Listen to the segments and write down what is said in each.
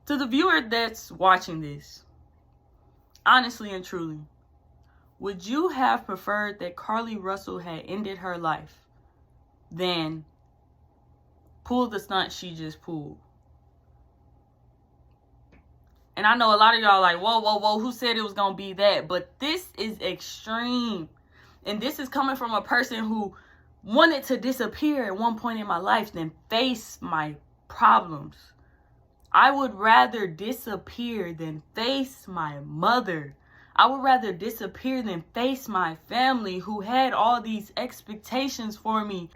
To the viewer that's watching this, honestly and truly, would you have preferred that Carlee Russell had ended her life than pull the stunt she just pulled? And I know a lot of y'all like, whoa, who said it was going to be that? But this is extreme. And this is coming from a person who wanted to disappear at one point in my life than face my problems. I would rather disappear than face my mother. I would rather disappear than face my family who had all these expectations for me.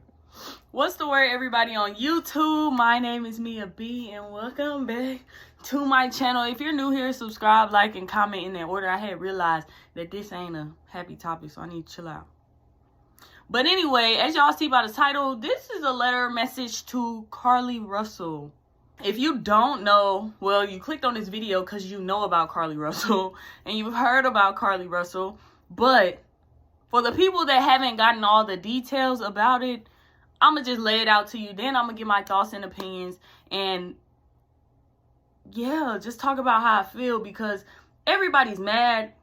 What's the word, everybody on YouTube? My name is Mia B, and welcome back to my channel. If you're new here, subscribe, like, and comment in that order. I had realized that this ain't a happy topic, so I need to chill out. But anyway, as y'all see by the title, this is a letter message to Carlee Russell. If you don't know, well, you clicked on this video because you know about Carlee Russell and you've heard about Carlee Russell. But for the people that haven't gotten all the details about it, I'm going to just lay it out to you. Then I'm going to give my thoughts and opinions. And yeah, just talk about how I feel, because everybody's mad.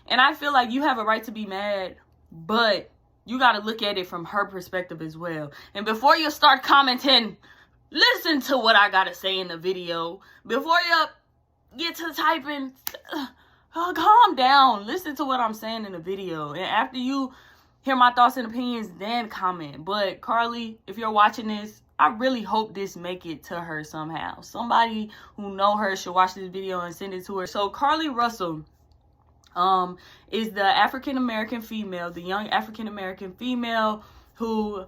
And I feel like you have a right to be mad, but you got to look at it from her perspective as well. And before you start commenting, listen to what I got to say in the video. Before you get to typing, calm down. Listen to what I'm saying in the video. And after you hear my thoughts and opinions, then comment. But Carlee, if you're watching this, I really hope this make it to her somehow. Somebody who know her should watch this video and send it to her. So Carlee Russell is the African-American female, the young African-American female who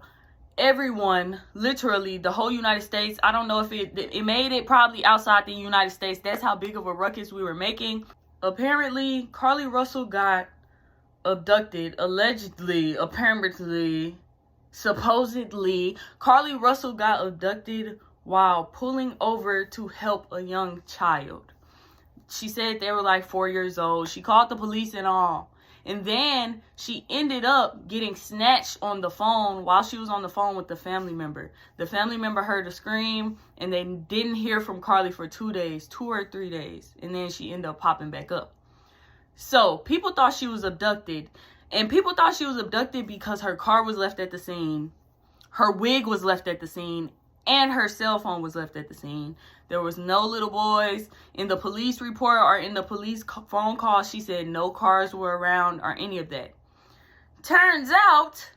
everyone, literally the whole United States, I don't know if it made it probably outside the United States. That's how big of a ruckus we were making. Apparently, Carlee Russell got abducted, allegedly, apparently, supposedly. Carlee Russell got abducted while pulling over to help a young child. She said they were like 4 years old. She called the police and all. And then she ended up getting snatched on the phone while she was on the phone with the family member. The family member heard a scream, and they didn't hear from Carlee for 2 days, 2 or 3 days. And then she ended up popping back up. So people thought she was abducted. And people thought she was abducted because her car was left at the scene. Her wig was left at the scene. And her cell phone was left at the scene. There was no little boys. In the police report or in the police phone call, she said no cars were around or any of that. Turns out,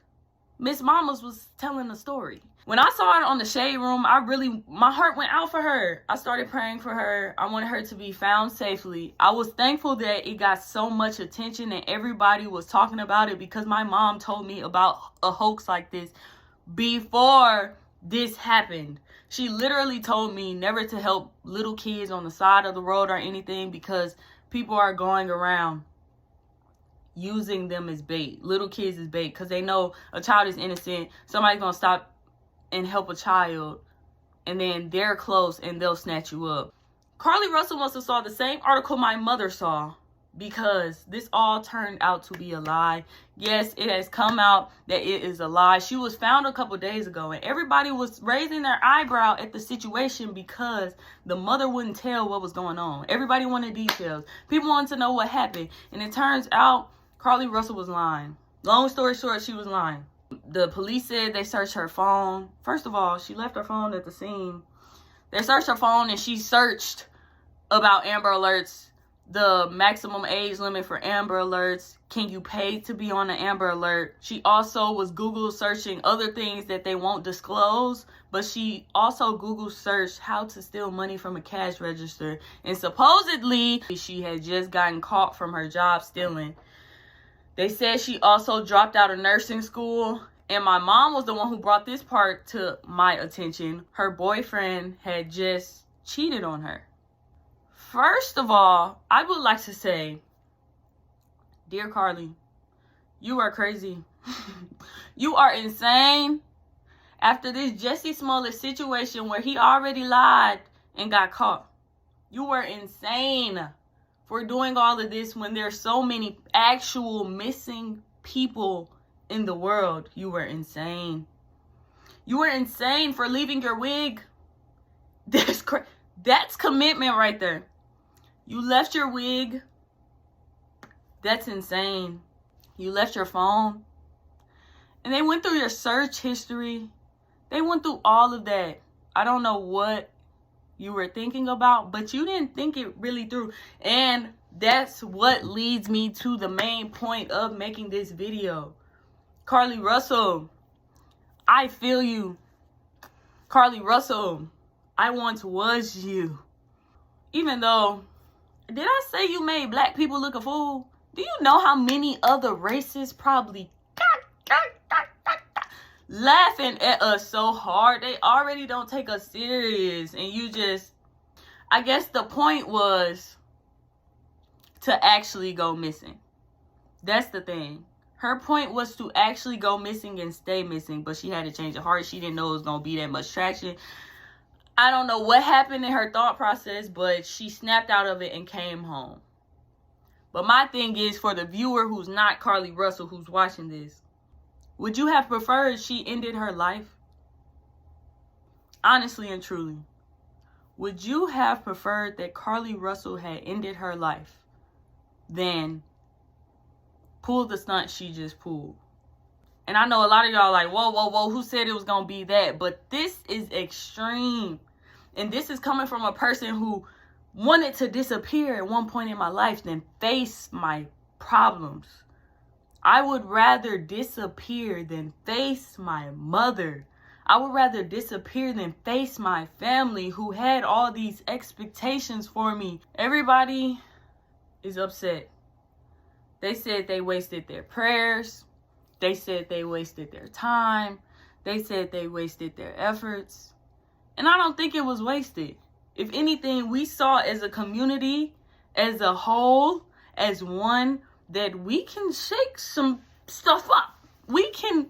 Miss Mamas was telling a story. When I saw it on the Shade Room, my heart went out for her. I started praying for her. I wanted her to be found safely. I was thankful that it got so much attention and everybody was talking about it, because my mom told me about a hoax like this before this happened. She literally told me never to help little kids on the side of the road or anything, because people are going around using them as bait, little kids as bait, because they know a child is innocent. Somebody's gonna stop and help a child, and then they're close and they'll snatch you up. Carlee Russell must have saw the same article my mother saw, because this all turned out to be a lie. Yes, it has come out that it is a lie. She was found a couple days ago, and everybody was raising their eyebrow at the situation because the mother wouldn't tell what was going on. Everybody wanted details. People wanted to know what happened, and it turns out Carlee Russell was lying. Long story short, she was lying. The police said they searched her phone. First of all, she left her phone at the scene. They searched her phone, and she searched about Amber Alerts, the maximum age limit for Amber Alerts. Can you pay to be on an Amber Alert? She also was Google searching other things that they won't disclose, but she also Google searched how to steal money from a cash register. And supposedly, she had just gotten caught from her job stealing. They said she also dropped out of nursing school. And my mom was the one who brought this part to my attention. Her boyfriend had just cheated on her. First of all, I would like to say, dear Carlee, you are crazy. You are insane. After this Jussie Smollett situation where he already lied and got caught, you were insane for doing all of this when there's so many actual missing people in the world. You were insane. You were insane for leaving your wig. That's commitment right there. You left your wig. That's insane. You left your phone. And they went through your search history. They went through all of that. I don't know what you were thinking about, but you didn't think it really through. And that's what leads me to the main point of making this video. Carlee Russell, I feel you. Carlee Russell, I once was you. Even though, did I say you made black people look a fool? Do you know how many other races probably laughing at us so hard? They already don't take us serious. And you just, I guess the point was to actually go missing. That's the thing. Her point was to actually go missing and stay missing, but she had to change her heart. She didn't know it was going to be that much traction. I don't know what happened in her thought process, but she snapped out of it and came home. But my thing is, for the viewer who's not Carlee Russell, who's watching this, would you have preferred she ended her life? Honestly and truly, would you have preferred that Carlee Russell had ended her life than pull the stunt she just pulled? And I know a lot of y'all like, whoa, who said it was going to be that? But this is extreme. And this is coming from a person who wanted to disappear at one point in my life than face my problems. I would rather disappear than face my mother. I would rather disappear than face my family who had all these expectations for me. Everybody is upset. They said they wasted their prayers. They said they wasted their time. They said they wasted their efforts. And I don't think it was wasted. If anything, we saw as a community, as a whole, as one, that we can shake some stuff up. We can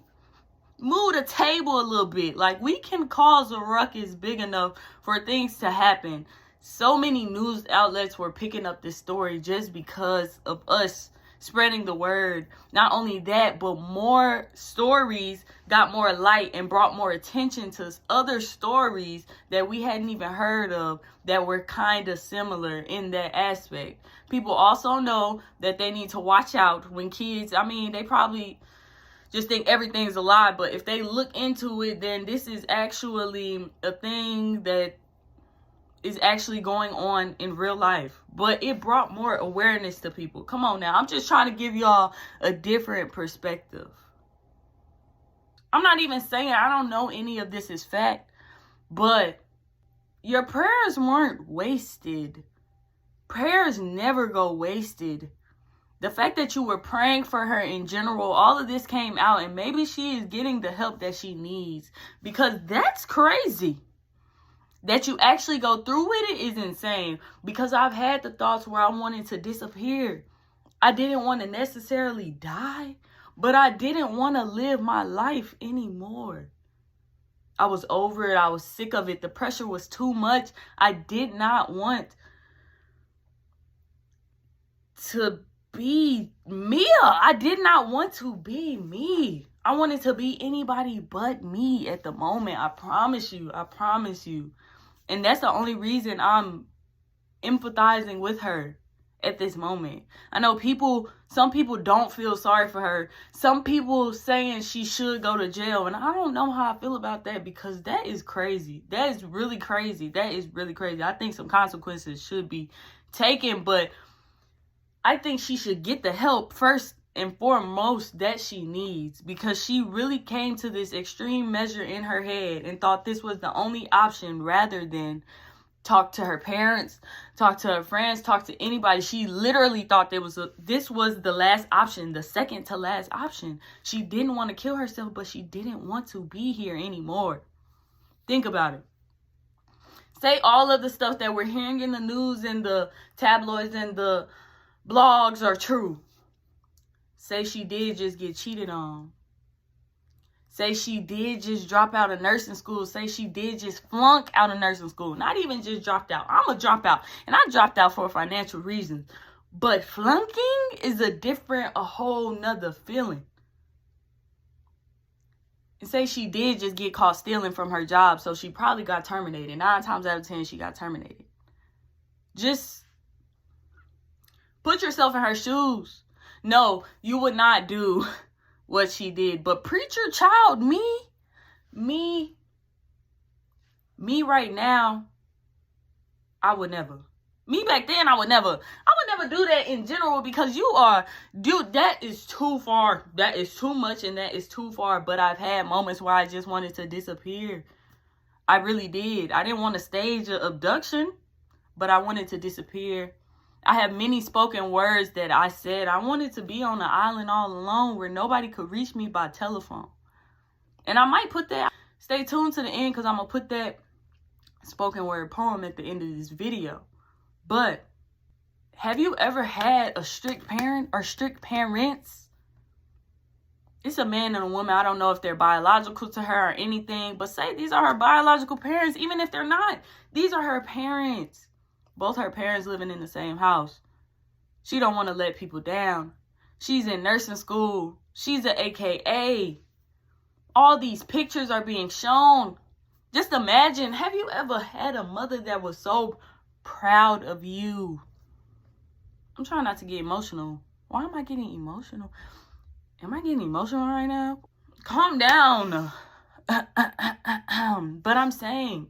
move the table a little bit. Like, we can cause a ruckus big enough for things to happen. So many news outlets were picking up this story just because of us spreading the word. Not only that, but more stories got more light and brought more attention to other stories that we hadn't even heard of that were kind of similar in that aspect. People also know that they need to watch out when kids, they probably just think everything's a lie, but if they look into it, then this is actually a thing that is actually going on in real life. But it brought more awareness to people. Come on now. I'm just trying to give y'all a different perspective. I'm not even saying I don't know any of this is fact, but your prayers weren't wasted. Prayers never go wasted. The fact that you were praying for her in general, all of this came out, and maybe she is getting the help that she needs, because that's crazy. That you actually go through with it is insane, because I've had the thoughts where I wanted to disappear. I didn't want to necessarily die, but I didn't want to live my life anymore. I was over it. I was sick of it. The pressure was too much. I did not want to be Mia. I did not want to be me. I wanted to be anybody but me at the moment. I promise you. I promise you. And that's the only reason I'm empathizing with her at this moment. I know some people don't feel sorry for her. Some people saying she should go to jail. And I don't know how I feel about that, because that is crazy. That is really crazy. That is really crazy. I think some consequences should be taken, but I think she should get the help first and foremost that she needs, because she really came to this extreme measure in her head and thought this was the only option, rather than talk to her parents, talk to her friends, talk to anybody. She literally thought this was the last option, the second to last option. She didn't want to kill herself, but she didn't want to be here anymore. Think about it. Say all of the stuff that we're hearing in the news and the tabloids and the blogs are true. Say she did just get cheated on. Say she did just drop out of nursing school. Say she did just flunk out of nursing school. Not even just dropped out. I'm a dropout. And I dropped out for financial reasons. But flunking is a whole nother feeling. And say she did just get caught stealing from her job, so she probably got terminated. 9 times out of 10, she got terminated. Just put yourself in her shoes. No, you would not do what she did. But preacher child, me right now, I would never. Me back then, I would never do that in general, because dude, that is too far. That is too much, and that is too far. But I've had moments where I just wanted to disappear. I really did. I didn't want to stage an abduction, but I wanted to disappear. I have many spoken words that I said. I wanted to be on an island all alone where nobody could reach me by telephone. And I might put that, stay tuned to the end, because I'm going to put that spoken word poem at the end of this video. But have you ever had a strict parent or strict parents? It's a man and a woman. I don't know if they're biological to her or anything, but say these are her biological parents. Even if they're not, these are her parents. Both her parents living in the same house. She don't want to let people down. She's in nursing school. She's an AKA. All these pictures are being shown. Just imagine, have you ever had a mother that was so proud of you? I'm trying not to get emotional. Why am I getting emotional? Am I getting emotional right now? Calm down. But I'm saying,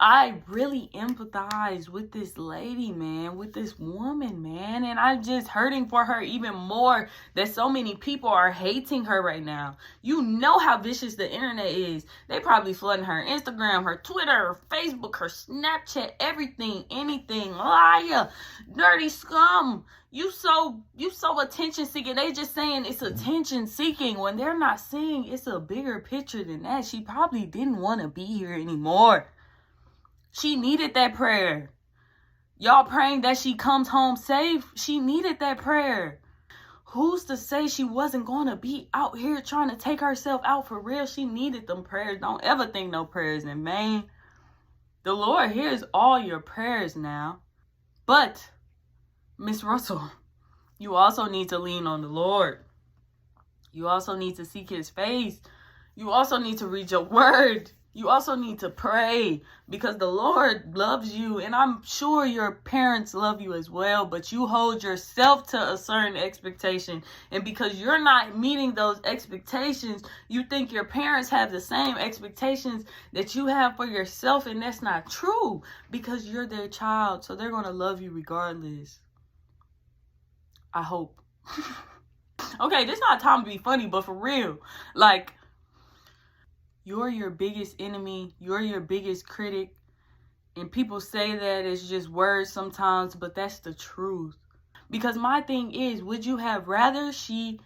I really empathize with this lady, man, with this woman, man. And I'm just hurting for her even more that so many people are hating her right now. You know how vicious the internet is. They probably flooding her Instagram, her Twitter, her Facebook, her Snapchat, everything, anything. Liar, dirty scum. You so attention seeking. They just saying it's attention seeking when they're not seeing it's a bigger picture than that. She probably didn't want to be here anymore. She needed that prayer. Y'all praying that she comes home safe. She needed that prayer. Who's to say she wasn't going to be out here trying to take herself out for real? She needed them prayers. Don't ever think no prayers in vain. The Lord hears all your prayers now. But, Miss Russell, you also need to lean on the Lord. You also need to seek his face. You also need to read your word. You also need to pray, because the Lord loves you, and I'm sure your parents love you as well, but you hold yourself to a certain expectation, and because you're not meeting those expectations, you think your parents have the same expectations that you have for yourself, and that's not true, because you're their child, so they're going to love you regardless. I hope. Okay, this is not time to be funny, but for real, like, you're your biggest enemy. You're your biggest critic. And people say that it's just words sometimes, but that's the truth. Because my thing is, would you have rather she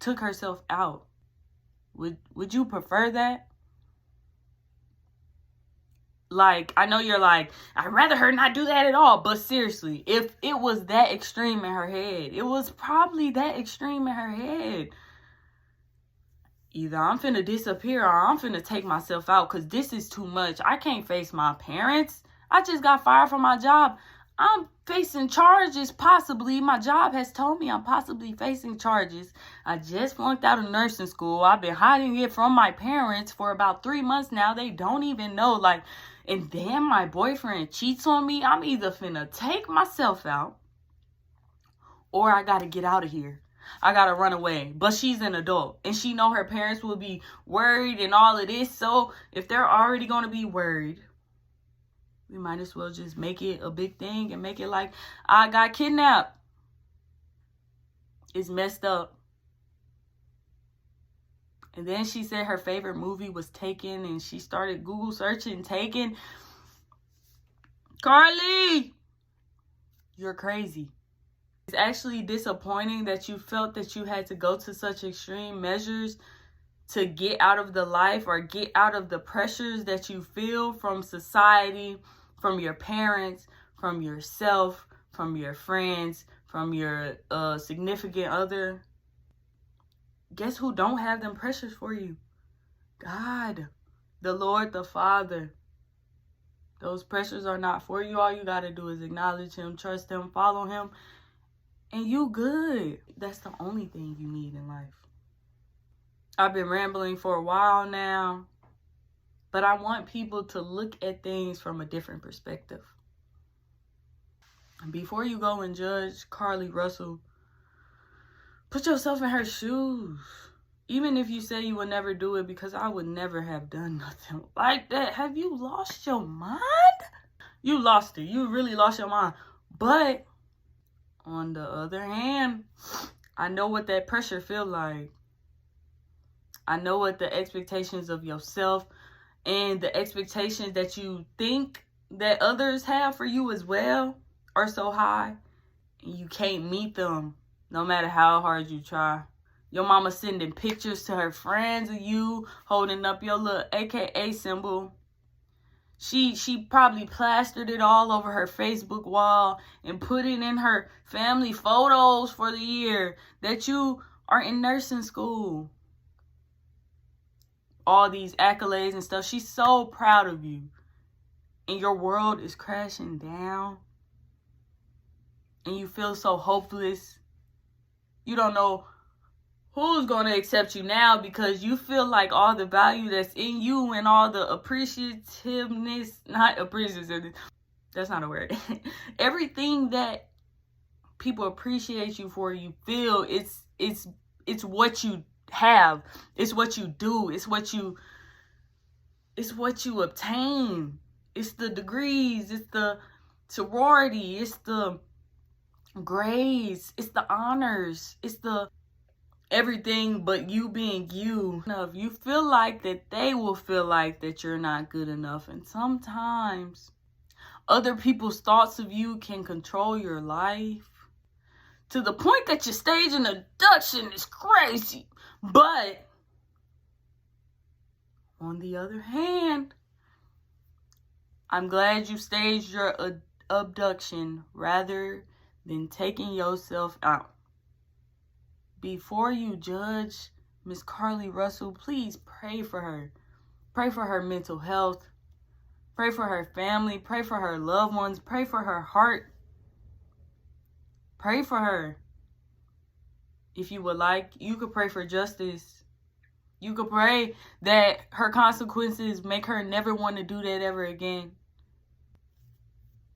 took herself out? Would you prefer that? Like, I know you're like, I'd rather her not do that at all. But seriously, if it was that extreme in her head, it was probably that extreme in her head. Either I'm finna disappear or I'm finna take myself out, because this is too much. I can't face my parents. I just got fired from my job. I'm facing charges, possibly. My job has told me I'm possibly facing charges. I just flunked out of nursing school. I've been hiding it from my parents for about 3 months now. They don't even know. Like, and then my boyfriend cheats on me. I'm either finna take myself out or I gotta get out of here. I gotta run away. But she's an adult, and she know her parents will be worried and all of this. So if they're already gonna be worried, we might as well just make it a big thing and make it like I got kidnapped. It's messed up. And then she said her favorite movie was Taken, and she started Google searching Taken. Carlee, you're crazy. It's actually disappointing that you felt that you had to go to such extreme measures to get out of the life or get out of the pressures that you feel from society, from your parents, from yourself, from your friends, from your significant other. Guess who don't have them pressures for you? God, the Lord, the Father. Those pressures are not for you. All you got to do is acknowledge him, trust him, follow him. And you good. That's the only thing you need in life. I've been rambling for a while now, but I want people to look at things from a different perspective. Before you go and judge Carlee Russell, put yourself in her shoes. Even if you say you would never do it, because I would never have done nothing like that. Have you lost your mind? You lost it. You really lost your mind. But on the other hand, I know what that pressure feels like. I know what the expectations of yourself and the expectations that you think that others have for you as well are so high. And you can't meet them no matter how hard you try. Your mama sending pictures to her friends of you holding up your little AKA symbol. She probably plastered it all over her Facebook wall and put it in her family photos for the year that you are in nursing school. All these accolades and stuff. She's so proud of you. And your world is crashing down. And you feel so hopeless. You don't know who's going to accept you now, because you feel like all the value that's in you and all the appreciativeness, not appreciativeness, that's not a word. Everything that people appreciate you for, you feel it's what you have. It's what you do. It's what you obtain. It's the degrees. It's the sorority. It's the grades. It's the honors. It's the everything but you being you. If you feel like that, they will feel like that you're not good enough. And sometimes other people's thoughts of you can control your life to the point that you stage an abduction is crazy. But on the other hand, I'm glad you staged your abduction rather than taking yourself out. Before you judge Miss Carlee Russell, please pray for her. Pray for her mental health. Pray for her family. Pray for her loved ones. Pray for her heart. Pray for her. If you would like, you could pray for justice. You could pray that her consequences make her never want to do that ever again.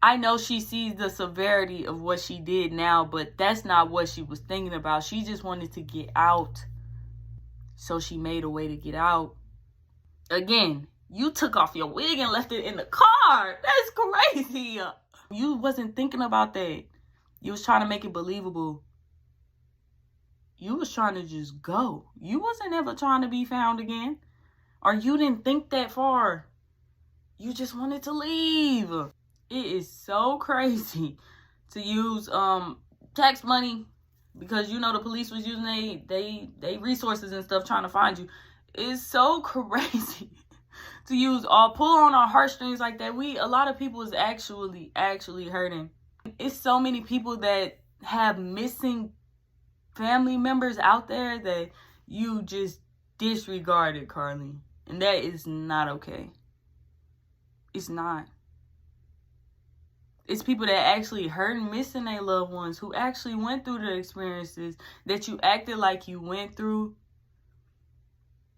I know she sees the severity of what she did now, but that's not what she was thinking about. She just wanted to get out. So she made a way to get out. Again, you took off your wig and left it in the car. That's crazy. You wasn't thinking about that. You was trying to make it believable. You was trying to just go. You wasn't ever trying to be found again. Or you didn't think that far. You just wanted to leave. It is so crazy to use tax money, because you know the police was using they resources and stuff trying to find you. It's so crazy to use pull on our heartstrings like that. A lot of people is actually hurting. It's so many people that have missing family members out there that you just disregarded, Carlee. And that is not okay. It's not. It's people that actually hurt and missing their loved ones, who actually went through the experiences that you acted like you went through.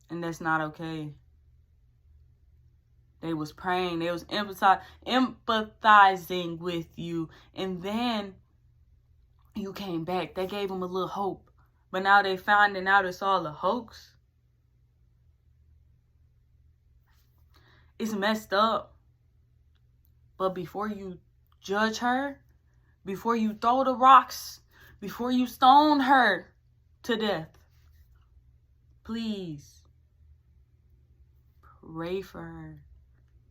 And that's not okay. They was praying. They was empathizing with you. And then you came back. They gave them a little hope. But now they finding out it's all a hoax. It's messed up. But before you judge her, before you throw the rocks, before you stone her to death, please pray for her.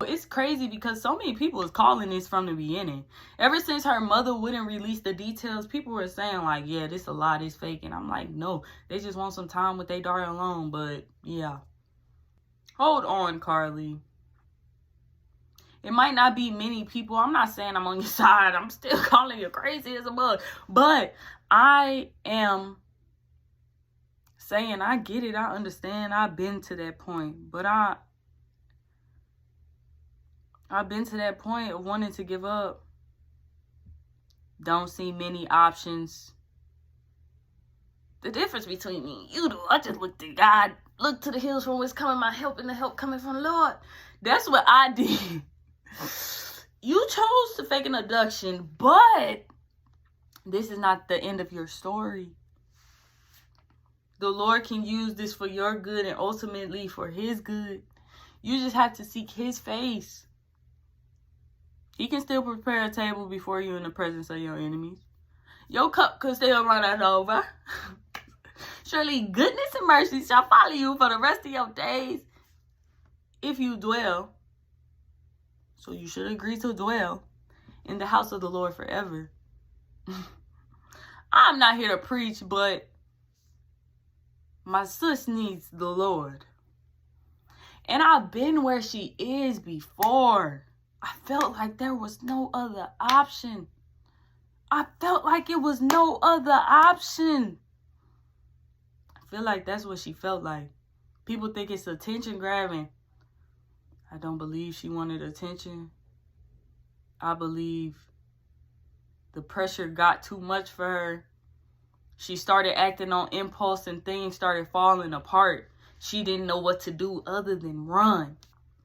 It's crazy because so many people is calling this from the beginning. Ever since her mother wouldn't release the details, people were saying like, yeah, this a lie, this fake. And I'm like, no, they just want some time with their daughter alone. But yeah, hold on, Carlee. It might not be many people. I'm not saying I'm on your side. I'm still calling you crazy as a bug. But I am saying I get it. I understand. I've been to that point. But I've been to that point of wanting to give up. Don't see many options. The difference between me and you, though, I just looked at God look to the hills from whence coming my help, and the help coming from the Lord. That's what I did. You chose to fake an abduction, but this is not the end of your story. The Lord can use this for your good and ultimately for his good. You just have to seek his face. He can still prepare a table before you in the presence of your enemies. Your cup could still run over. Surely goodness and mercy shall follow you for the rest of your days if you dwell. So you should agree to dwell in the house of the Lord forever. I'm not here to preach, but my sis needs the Lord. And I've been where she is before. I felt like there was no other option. I felt like it was no other option. I feel like that's what she felt like. People think it's attention grabbing. I don't believe she wanted attention. I believe the pressure got too much for her. She started acting on impulse and things started falling apart. She didn't know what to do other than run.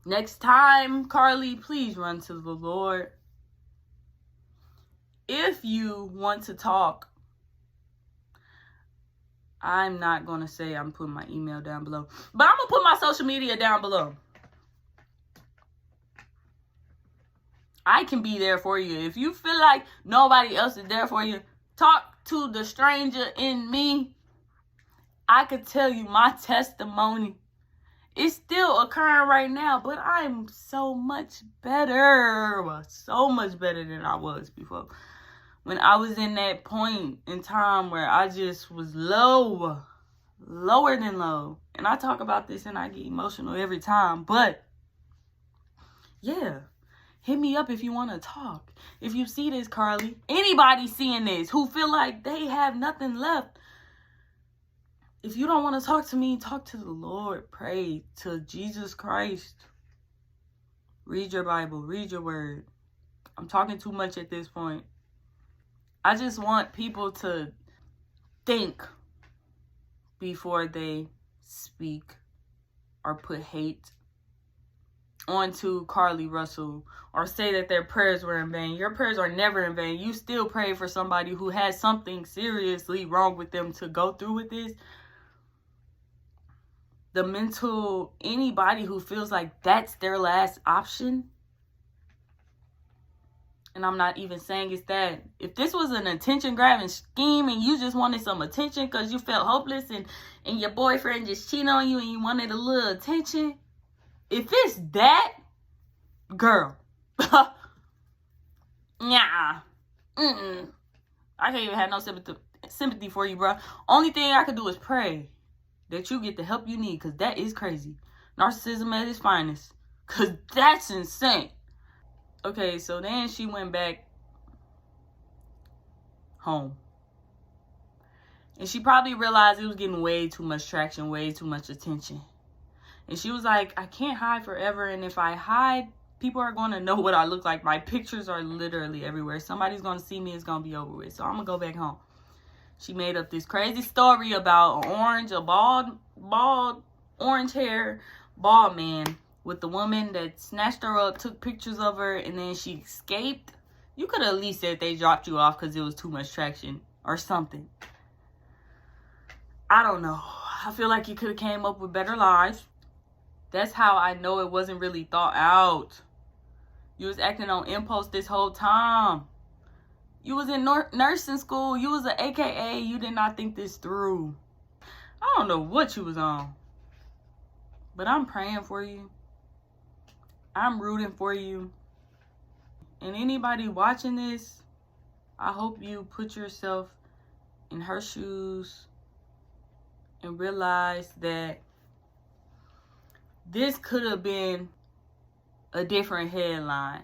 Next time, Carlee, please run to the Lord. If you want to talk, I'm not going to say I'm putting my email down below, but I'm going to put my social media down below. I can be there for you. If you feel like nobody else is there for you, talk to the stranger in me. I could tell you my testimony. It's still occurring right now, but I'm so much better. So much better than I was before. When I was in that point in time where I just was low. Lower than low. And I talk about this and I get emotional every time. But, yeah. Hit me up if you want to talk. If you see this, Carlee. Anybody seeing this who feel like they have nothing left. If you don't want to talk to me, talk to the Lord. Pray to Jesus Christ. Read your Bible. Read your word. I'm talking too much at this point. I just want people to think before they speak or put hate onto Carlee Russell or say that their prayers were in vain. Your prayers are never in vain. You still pray for somebody who has something seriously wrong with them to go through with this. Anybody who feels like that's their last option. And I'm not even saying it's that. If this was an attention grabbing scheme and you just wanted some attention because you felt hopeless and your boyfriend just cheated on you and you wanted a little attention. If it's that, girl. Nah. I can't even have no sympathy for you, bro. Only thing I could do is pray that you get the help you need, because that is crazy. Narcissism at its finest. Because that's insane. Okay, so then she went back home. And she probably realized it was getting way too much traction, way too much attention. And she was like, I can't hide forever. And if I hide, people are going to know what I look like. My pictures are literally everywhere. Somebody's going to see me. It's going to be over with. So I'm going to go back home. She made up this crazy story about a bald, orange hair, bald man with the woman that snatched her up, took pictures of her, and then she escaped. You could have at least said they dropped you off because it was too much traction or something. I don't know. I feel like you could have came up with better lies. That's how I know it wasn't really thought out. You was acting on impulse this whole time. You was in nursing school. You was an AKA. You did not think this through. I don't know what you was on. But I'm praying for you. I'm rooting for you. And anybody watching this, I hope you put yourself in her shoes and realize that this could have been a different headline.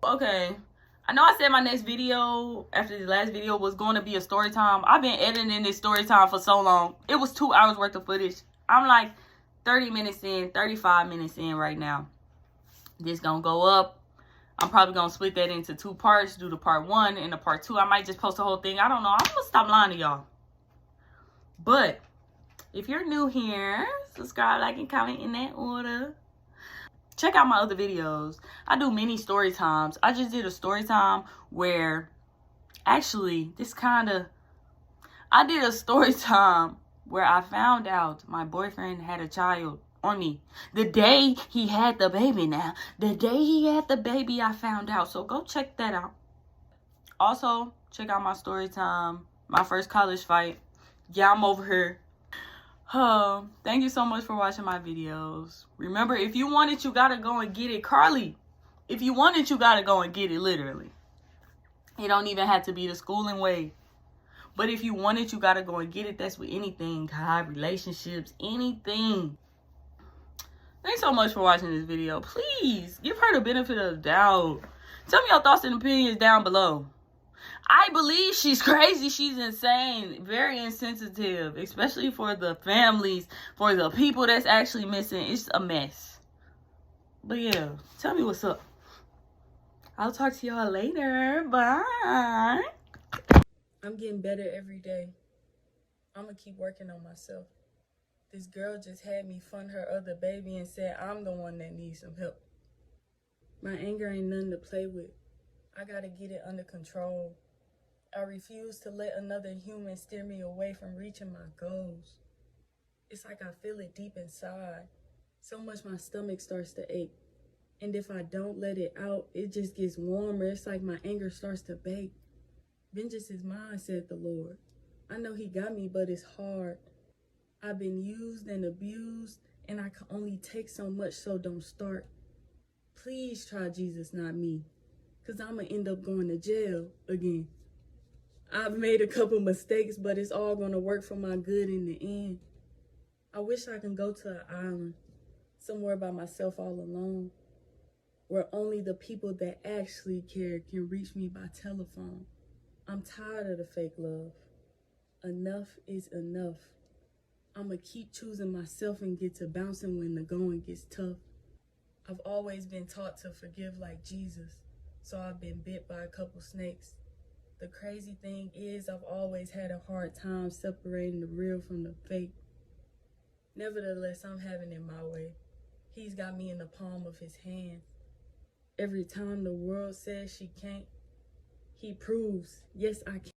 Okay, I know I said my next video after the last video was going to be a story time. I've been editing this story time for so long. It was 2 hours worth of footage. I'm like 30 minutes in, 35 minutes in right now. This gonna go up. I'm probably gonna split that into 2 parts, do the part 1 and the part 2. I might just post the whole thing. I don't know. I'm gonna stop lying to y'all. But If you're new here, subscribe, like, and comment in that order. Check out my other videos. I do many story times. I just did a story time where, actually, I did a story time where I found out my boyfriend had a child on me. The day he had the baby now. The day he had the baby, I found out. So go check that out. Also, check out my story time. My first college fight. Yeah, I'm over here. Thank you so much for watching my videos. Remember, if you want it, you gotta go and get it. Carlee, if you want it, you gotta go and get it, literally. It don't even have to be the schooling way. But if you want it, you gotta go and get it. That's with anything, God, relationships, anything. Thanks so much for watching this video. Please, give her the benefit of the doubt. Tell me your thoughts and opinions down below. I believe she's crazy. She's insane. Very insensitive. Especially for the families. For the people that's actually missing. It's a mess. But yeah. Tell me what's up. I'll talk to y'all later. Bye. I'm getting better every day. I'm going to keep working on myself. This girl just had me fund her other baby and said I'm the one that needs some help. My anger ain't nothing to play with. I got to get it under control. I refuse to let another human steer me away from reaching my goals. It's like I feel it deep inside. So much my stomach starts to ache. And if I don't let it out, it just gets warmer. It's like my anger starts to bake. Vengeance is mine, said the Lord. I know he got me, but it's hard. I've been used and abused, and I can only take so much, so don't start. Please try Jesus, not me, because I'm going to end up going to jail again. I've made a couple mistakes, but it's all going to work for my good in the end. I wish I can go to an island, somewhere by myself all alone, where only the people that actually care can reach me by telephone. I'm tired of the fake love. Enough is enough. I'm going to keep choosing myself and get to bouncing when the going gets tough. I've always been taught to forgive like Jesus, so I've been bit by a couple snakes. The crazy thing is I've always had a hard time separating the real from the fake. Nevertheless, I'm having it my way. He's got me in the palm of his hand. Every time the world says she can't, he proves, yes, I can.